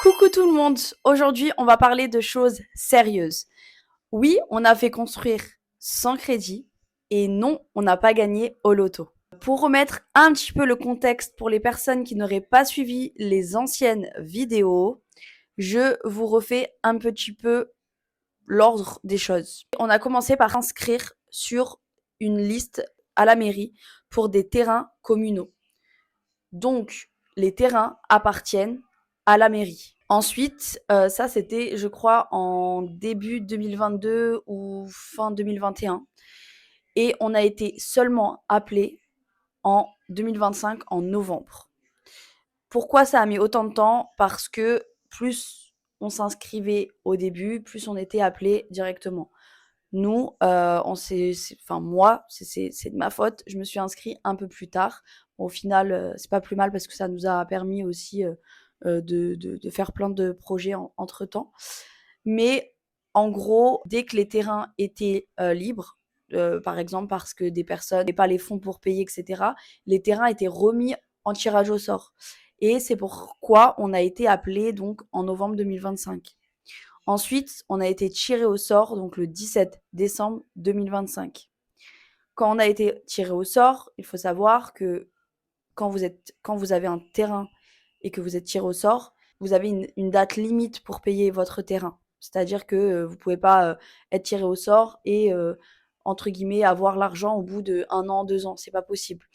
Coucou tout le monde, aujourd'hui on va parler de choses sérieuses. Oui, on a fait construire sans crédit et non, on n'a pas gagné au loto. Pour remettre un petit peu le contexte pour les personnes qui n'auraient pas suivi les anciennes vidéos, je vous refais un petit peu l'ordre des choses. On a commencé par s'inscrire sur une liste à la mairie pour des terrains communaux. Donc, les terrains appartiennent à la mairie. Ensuite, ça c'était, je crois, en début 2022 ou fin 2021. Et on a été seulement appelé en 2025, en novembre. Pourquoi ça a mis autant de temps? Parce que plus on s'inscrivait au début, plus on était appelé directement. Nous, moi, c'est de ma faute. Je me suis inscrite un peu plus tard. Au final, c'est pas plus mal parce que ça nous a permis aussi de faire plein de projets entre temps. Mais en gros, dès que les terrains étaient libres, par exemple parce que des personnes n'avaient pas les fonds pour payer, etc., les terrains étaient remis en tirage au sort. Et c'est pourquoi on a été appelé donc en novembre 2025. Ensuite, on a été tiré au sort donc le 17 décembre 2025. Quand on a été tiré au sort, il faut savoir que quand vous avez un terrain et que vous êtes tiré au sort, vous avez une date limite pour payer votre terrain. C'est-à-dire que vous ne pouvez pas être tiré au sort et entre guillemets avoir l'argent au bout de 1 an, 2 ans. C'est pas possible.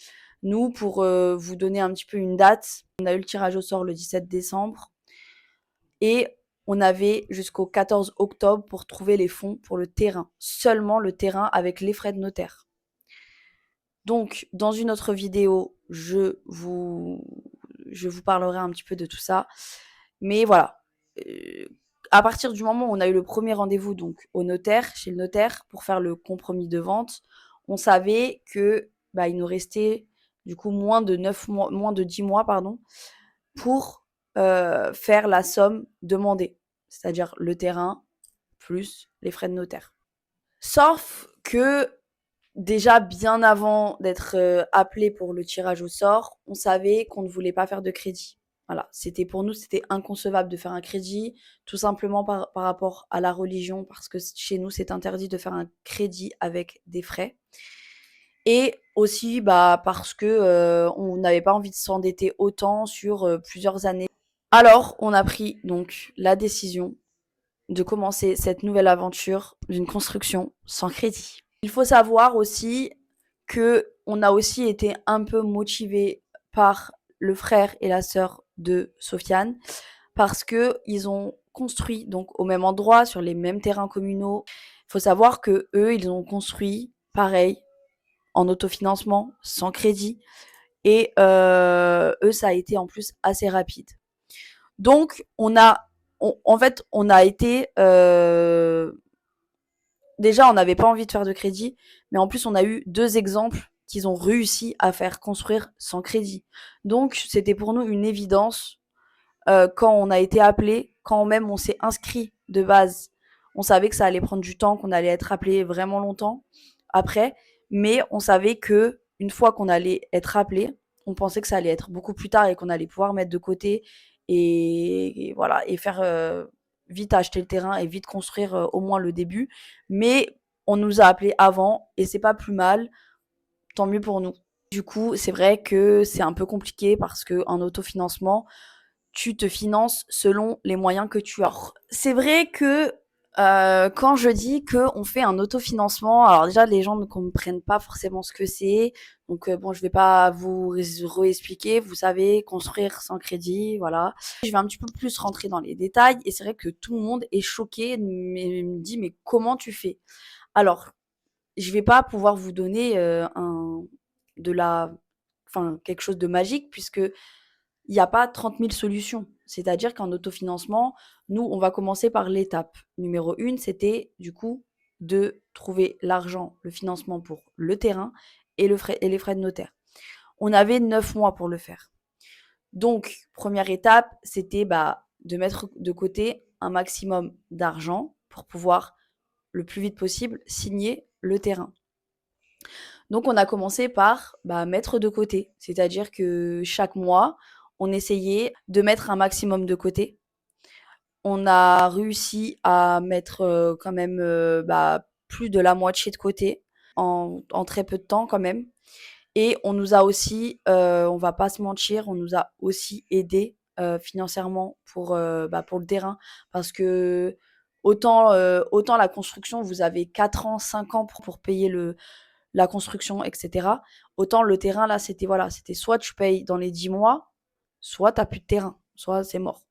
Nous, pour vous donner un petit peu une date, on a eu le tirage au sort le 17 décembre et on avait jusqu'au 14 octobre pour trouver les fonds pour le terrain. Seulement le terrain avec les frais de notaire. Donc, dans une autre vidéo, je vous parlerai un petit peu de tout ça. Mais voilà. À partir du moment où on a eu le premier rendez-vous donc au notaire, chez le notaire, pour faire le compromis de vente, on savait que il nous restait du coup moins de 9 mois, moins de 10 mois, pardon, pour faire la somme demandée. C'est-à-dire le terrain plus les frais de notaire. Sauf que déjà bien avant d'être appelé pour le tirage au sort, on savait qu'on ne voulait pas faire de crédit. Voilà, c'était pour nous, c'était inconcevable de faire un crédit, tout simplement par rapport à la religion, parce que chez nous, c'est interdit de faire un crédit avec des frais. Et aussi parce que on n'avait pas envie de s'endetter autant sur plusieurs années. Alors, on a pris donc la décision de commencer cette nouvelle aventure d'une construction sans crédit. Il faut savoir aussi que on a aussi été un peu motivé par le frère et la sœur de Sofiane parce que ils ont construit donc au même endroit sur les mêmes terrains communaux. Il faut savoir que eux, ils ont construit pareil en autofinancement, sans crédit et eux ça a été en plus assez rapide. Donc en fait on a été déjà, on n'avait pas envie de faire de crédit, mais en plus, on a eu 2 exemples qu'ils ont réussi à faire construire sans crédit. Donc, c'était pour nous une évidence quand on a été appelé, quand même on s'est inscrit de base. On savait que ça allait prendre du temps, qu'on allait être appelé vraiment longtemps après, mais on savait que une fois qu'on allait être appelé, on pensait que ça allait être beaucoup plus tard et qu'on allait pouvoir mettre de côté et voilà et faire vite acheter le terrain et vite construire au moins le début. Mais on nous a appelés avant et c'est pas plus mal, tant mieux pour nous. Du coup, c'est vrai que c'est un peu compliqué parce que en autofinancement, tu te finances selon les moyens que tu as. C'est vrai que quand je dis qu'on fait un autofinancement, alors déjà les gens ne comprennent pas forcément ce que c'est. Donc bon, je vais pas vous réexpliquer. Vous savez, construire sans crédit, voilà. Je vais un petit peu plus rentrer dans les détails et c'est vrai que tout le monde est choqué, mais me dit mais comment tu fais? Alors, je vais pas pouvoir vous donner de la, enfin quelque chose de magique puisque il n'y a pas 30 000 solutions. C'est-à-dire qu'en autofinancement, nous, on va commencer par l'étape numéro 1, c'était du coup de trouver l'argent, le financement pour le terrain et les frais de notaire. On avait 9 mois pour le faire. Donc, première étape, c'était de mettre de côté un maximum d'argent pour pouvoir le plus vite possible signer le terrain. Donc, on a commencé par mettre de côté. C'est-à-dire que chaque mois, on essayait de mettre un maximum de côté On a réussi à mettre, quand même, plus de la moitié de côté en très peu de temps quand même. Et on nous a aussi, on va pas se mentir, on nous a aussi aidés, financièrement pour le terrain. Parce que autant la construction, vous avez 4 ans, 5 ans pour payer la construction, et cetera. Autant le terrain, là, c'était voilà, c'était soit tu payes dans les 10 mois, soit tu plus de terrain, soit c'est mort.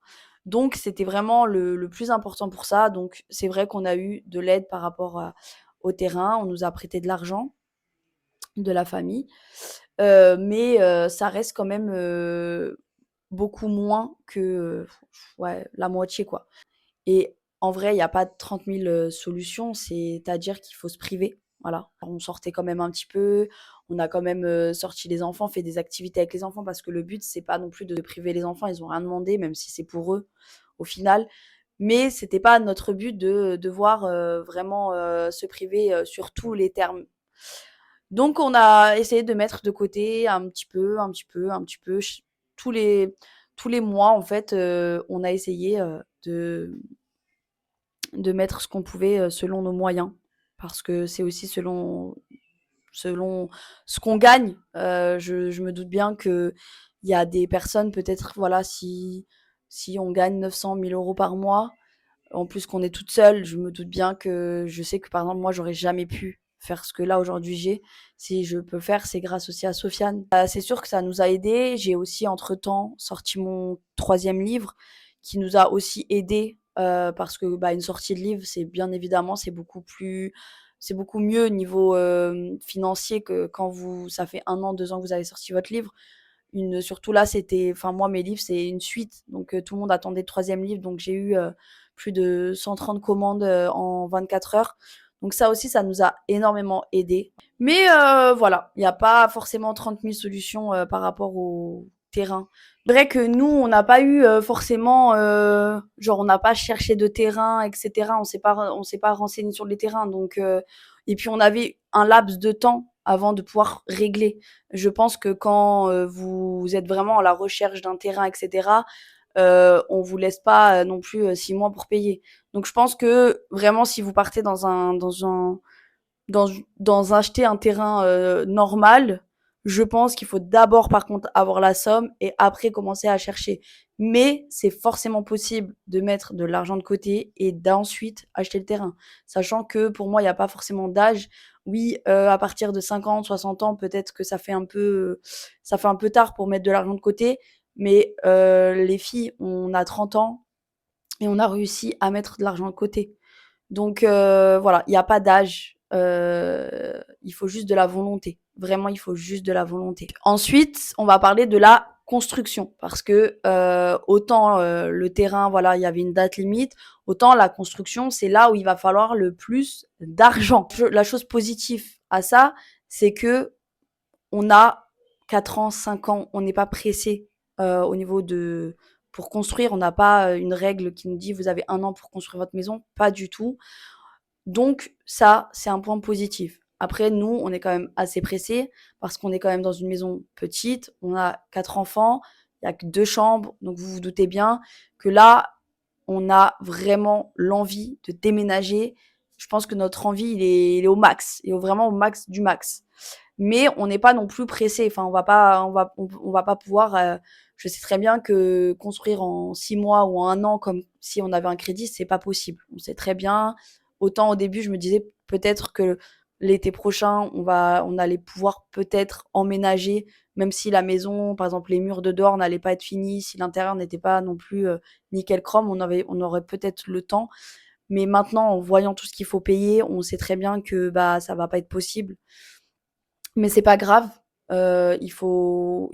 Donc c'était vraiment le plus important pour ça. Donc c'est vrai qu'on a eu de l'aide par rapport au terrain. On nous a prêté de l'argent de la famille. Mais ça reste quand même beaucoup moins que ouais, la moitié, quoi. Et en vrai, il n'y a pas 30 000 solutions, c'est-à-dire qu'il faut se priver. Voilà. On sortait quand même un petit peu, on a quand même sorti les enfants, fait des activités avec les enfants parce que le but, c'est pas non plus de priver les enfants, ils ont rien demandé, même si c'est pour eux au final. Mais c'était pas notre but de devoir vraiment se priver sur tous les termes. Donc on a essayé de mettre de côté un petit peu, un petit peu, un petit peu, tous les, tous les mois en fait, on a essayé de mettre ce qu'on pouvait selon nos moyens. Parce que c'est aussi selon ce qu'on gagne. Je me doute bien qu'il y a des personnes, peut-être, voilà, si on gagne 900 000 euros par mois, en plus qu'on est toute seule, je me doute bien que je sais que par exemple moi j'aurais jamais pu faire ce que là aujourd'hui j'ai. Si je peux faire, c'est grâce aussi à Sofiane. C'est sûr que ça nous a aidés. J'ai aussi entre-temps sorti mon troisième livre qui nous a aussi aidés parce que une sortie de livre, c'est bien évidemment, c'est beaucoup mieux niveau financier que quand ça fait 1 an, 2 ans que vous avez sorti votre livre. Surtout là, enfin moi mes livres c'est une suite, donc tout le monde attendait le troisième livre, donc j'ai eu plus de 130 commandes en 24 heures. Donc ça aussi, ça nous a énormément aidé. Mais voilà, il n'y a pas forcément 30 000 solutions par rapport au terrain. C'est vrai que nous, on n'a pas eu forcément, genre on n'a pas cherché de terrain, etc. On s'est pas renseigné sur les terrains. Donc et puis on avait un laps de temps avant de pouvoir régler. Je pense que quand vous êtes vraiment à la recherche d'un terrain, etc., on vous laisse pas non plus 6 mois pour payer. Donc je pense que vraiment, si vous partez dans, dans acheter un terrain normal, je pense qu'il faut d'abord par contre avoir la somme et après commencer à chercher. Mais c'est forcément possible de mettre de l'argent de côté et d'ensuite acheter le terrain. Sachant que pour moi, il n'y a pas forcément d'âge. Oui, à partir de 50, 60 ans, peut-être que ça fait un peu tard pour mettre de l'argent de côté. Mais les filles, on a 30 ans et on a réussi à mettre de l'argent de côté. Donc voilà, il n'y a pas d'âge. Il faut juste de la volonté. Vraiment, il faut juste de la volonté. Ensuite, on va parler de la construction parce que autant le terrain, voilà, il y avait une date limite, autant la construction, c'est là où il va falloir le plus d'argent. La chose positive à ça, c'est que on a 4 ans, 5 ans, on n'est pas pressé au niveau de pour construire, on n'a pas une règle qui nous dit vous avez 1 an pour construire votre maison, pas du tout. Donc ça, c'est un point positif. Après, nous, on est quand même assez pressés parce qu'on est quand même dans une maison petite. On a 4 enfants, il n'y a que 2 chambres. Donc vous vous doutez bien que là, on a vraiment l'envie de déménager. Je pense que notre envie, il est au max, vraiment au max du max. Mais on n'est pas non plus pressé. Enfin, on va pas pouvoir. Je sais très bien que construire en 6 mois ou en 1 an, comme si on avait un crédit, c'est pas possible. On sait très bien. Autant au début, je me disais peut-être que l'été prochain, on allait pouvoir peut-être emménager, même si la maison, par exemple, les murs de dehors n'allaient pas être finis, si l'intérieur n'était pas non plus nickel chrome, on aurait peut-être le temps. Mais maintenant, en voyant tout ce qu'il faut payer, on sait très bien que ça va pas être possible. Mais c'est pas grave. Il faut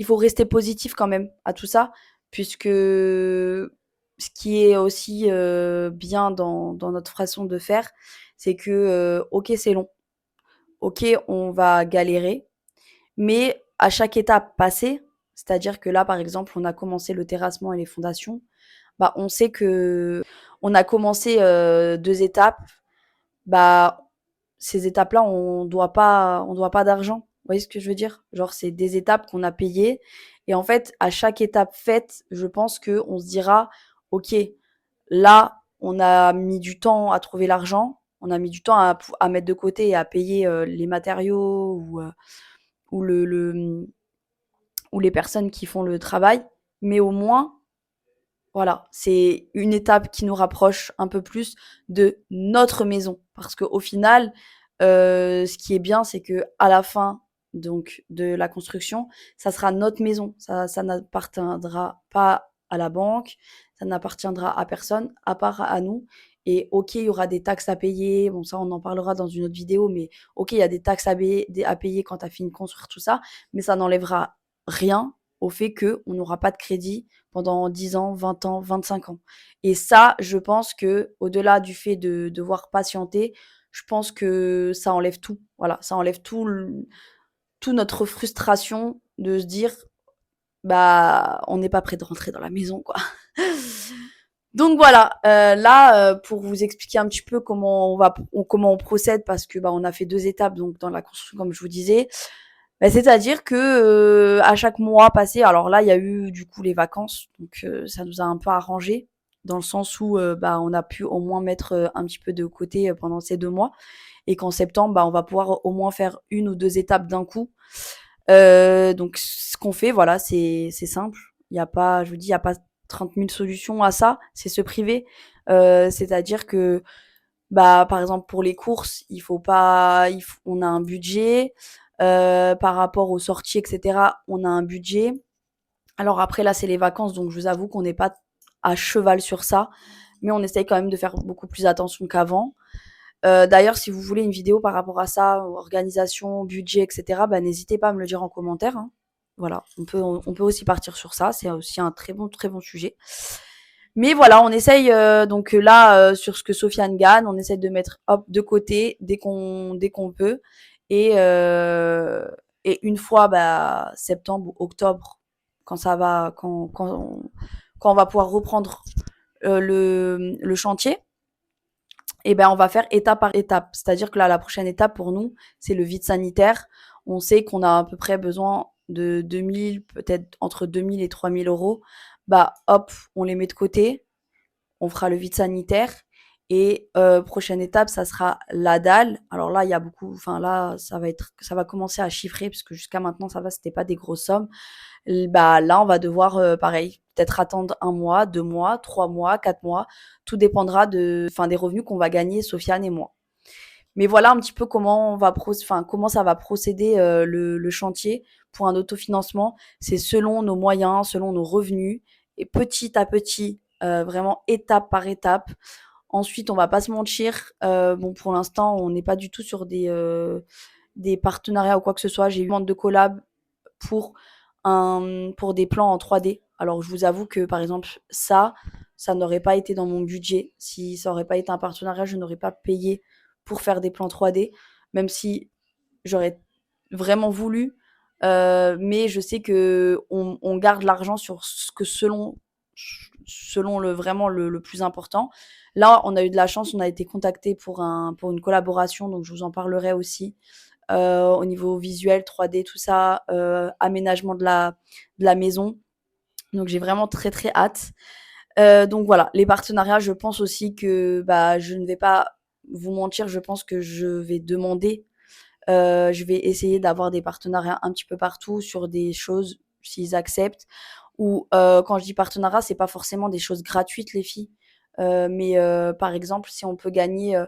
rester positif quand même à tout ça, puisque ce qui est aussi bien dans notre façon de faire, c'est que ok c'est long, ok on va galérer, mais à chaque étape passée, c'est-à-dire que là par exemple on a commencé le terrassement et les fondations, on sait que on a commencé 2 étapes, bah ces étapes-là, on doit pas d'argent. Vous voyez ce que je veux dire? Genre, c'est des étapes qu'on a payées. Et en fait, à chaque étape faite, je pense que on se dira, OK, là, on a mis du temps à trouver l'argent, on a mis du temps à mettre de côté et à payer les matériaux ou ou les personnes qui font le travail, mais au moins, voilà, c'est une étape qui nous rapproche un peu plus de notre maison. Parce qu'au final, ce qui est bien, c'est que à la fin donc de la construction, ça sera notre maison. Ça n'appartiendra pas à la banque, ça n'appartiendra à personne, à part à nous. Et OK, il y aura des taxes à payer. Bon, ça, on en parlera dans une autre vidéo, mais OK, il y a des taxes à payer quand tu as fini de construire tout ça, mais ça n'enlèvera rien au fait qu'on n'aura pas de crédit pendant 10 ans, 20 ans, 25 ans. Et ça, je pense que au-delà du fait de devoir patienter, je pense que ça enlève tout. Voilà, ça enlève tout notre frustration de se dire, bah, on n'est pas prêt de rentrer dans la maison, quoi. Donc voilà, là, pour vous expliquer un petit peu comment on procède, parce que bah, on a fait 2 étapes donc dans la construction, comme je vous disais. Bah, c'est-à-dire que à chaque mois passé, alors là, il y a eu du coup les vacances, donc ça nous a un peu arrangé dans le sens où bah, on a pu au moins mettre un petit peu de côté pendant ces 2 mois, et qu'en septembre, bah, on va pouvoir au moins faire 1 ou 2 étapes d'un coup. Donc ce qu'on fait, voilà, c'est simple. Il y a pas, je vous dis, il y a pas 30 000 solutions à ça. C'est se priver. C'est-à-dire que, bah, par exemple, pour les courses, il faut pas, on a un budget. Par rapport aux sorties, etc., on a un budget. Alors après, là, c'est les vacances, donc je vous avoue qu'on n'est pas à cheval sur ça, mais on essaye quand même de faire beaucoup plus attention qu'avant. D'ailleurs, si vous voulez une vidéo par rapport à ça, organisation, budget, etc., bah, n'hésitez pas à me le dire en commentaire, hein. Voilà, on peut aussi partir sur ça, c'est aussi un très bon sujet. Mais voilà, on essaye donc là sur ce que Sofiane gagne, on essaye de mettre hop de côté dès qu'on peut, et une fois bah, septembre ou octobre, quand ça va quand on va pouvoir reprendre le chantier, et ben on va faire étape par étape. C'est-à-dire que là, la prochaine étape pour nous, c'est le vide sanitaire. On sait qu'on a à peu près besoin de 2000, peut-être entre 2000 et 3000 euros. Bah hop, on les met de côté, on fera le vide sanitaire, et prochaine étape, ça sera la dalle. Alors là, il y a beaucoup, enfin là, ça va commencer à chiffrer, parce que jusqu'à maintenant, ça va, c'était pas des grosses sommes. Bah là, on va devoir, pareil, peut-être attendre 1 mois, 2 mois, 3 mois, 4 mois. Tout dépendra enfin, des revenus qu'on va gagner, Sofiane et moi. Mais voilà un petit peu comment ça va procéder le chantier pour un autofinancement. C'est selon nos moyens, selon nos revenus, et petit à petit, vraiment étape par étape. Ensuite, on va pas se mentir, bon, pour l'instant, on n'est pas du tout sur des partenariats ou quoi que ce soit. J'ai eu une demande de collab pour pour des plans en 3D. Alors, je vous avoue que, par exemple, ça n'aurait pas été dans mon budget. Si ça aurait pas été un partenariat, je n'aurais pas payé pour faire des plans 3D, même si j'aurais vraiment voulu. Mais je sais que on garde l'argent sur ce que selon vraiment le plus important. Là, on a eu de la chance, on a été contacté pour une collaboration, donc je vous en parlerai aussi. Au niveau visuel, 3D, tout ça, aménagement de la maison. Donc j'ai vraiment très très hâte. Donc voilà, les partenariats, je pense aussi que bah, je ne vais pas vous mentir, je pense que je vais demander, je vais essayer d'avoir des partenariats un petit peu partout sur des choses, s'ils acceptent. Ou quand je dis partenariat, c'est pas forcément des choses gratuites, les filles. Mais par exemple, si on peut gagner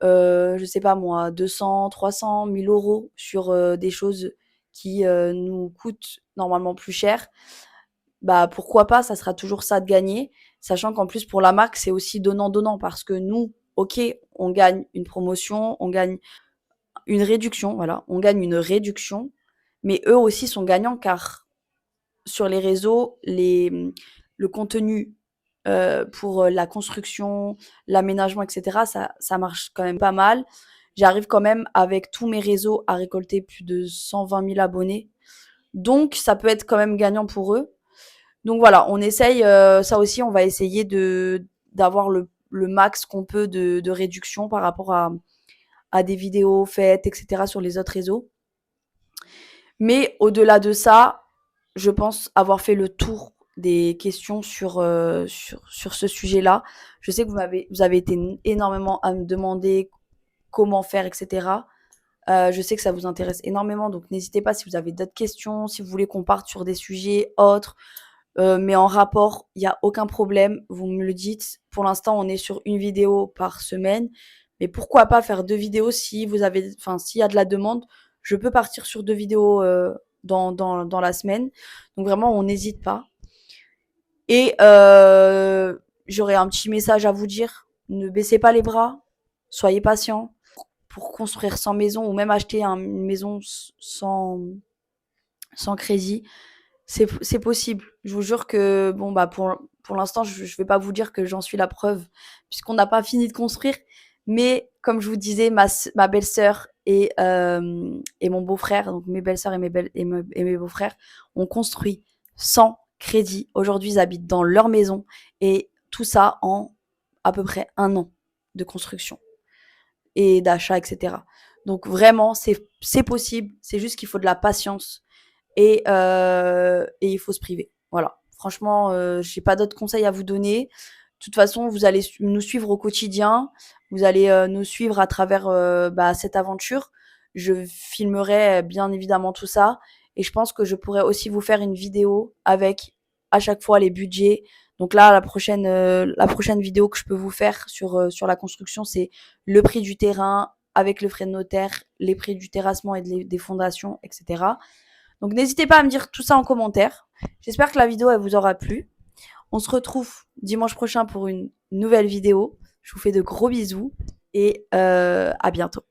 je sais pas moi, 200, 300, 1 000 € sur des choses qui nous coûtent normalement plus cher, bah pourquoi pas, ça sera toujours ça de gagner. Sachant qu'en plus pour la marque, c'est aussi donnant-donnant, parce que nous, ok, on gagne une promotion, on gagne une réduction, voilà, on gagne une réduction, mais eux aussi sont gagnants, car sur les réseaux, le contenu pour la construction, l'aménagement, etc., ça marche quand même pas mal. J'arrive quand même avec tous mes réseaux à récolter plus de 120 000 abonnés. Donc ça peut être quand même gagnant pour eux. Donc voilà, on essaye, ça aussi, on va essayer d'avoir le max qu'on peut de réduction par rapport à des vidéos faites, etc., sur les autres réseaux. Mais au-delà de ça, je pense avoir fait le tour des questions sur ce sujet-là. Je sais que vous avez été énormément à me demander comment faire, etc. Je sais que ça vous intéresse énormément, donc n'hésitez pas si vous avez d'autres questions, si vous voulez qu'on parte sur des sujets autres, mais en rapport, il n'y a aucun problème, vous me le dites. Pour l'instant, on est sur une vidéo par semaine, mais pourquoi pas faire 2 vidéos si vous avez, enfin, s'il y a de la demande, je peux partir sur 2 vidéos dans la semaine. Donc vraiment, on n'hésite pas. Et j'aurais un petit message à vous dire. Ne baissez pas les bras. Soyez patient. Pour construire sans maison ou même acheter une maison sans crédit, c'est possible. Je vous jure que, bon, bah, pour l'instant, je vais pas vous dire que j'en suis la preuve, puisqu'on n'a pas fini de construire. Mais comme je vous disais, ma belle-sœur et mon beau-frère, donc mes belles-sœurs et mes beaux-frères, ont construit sans crédit. Aujourd'hui, ils habitent dans leur maison et tout ça en à peu près un an de construction et d'achat, etc. Donc vraiment, c'est possible. C'est juste qu'il faut de la patience et il faut se priver. Voilà. Franchement, j'ai pas d'autres conseils à vous donner. De toute façon, vous allez nous suivre au quotidien. Vous allez nous suivre à travers bah, cette aventure. Je filmerai bien évidemment tout ça. Et je pense que je pourrais aussi vous faire une vidéo avec à chaque fois les budgets. Donc là, la prochaine vidéo que je peux vous faire sur la construction, c'est le prix du terrain avec le frais de notaire, les prix du terrassement et des fondations, etc. Donc n'hésitez pas à me dire tout ça en commentaire. J'espère que la vidéo elle vous aura plu. On se retrouve dimanche prochain pour une nouvelle vidéo. Je vous fais de gros bisous et à bientôt.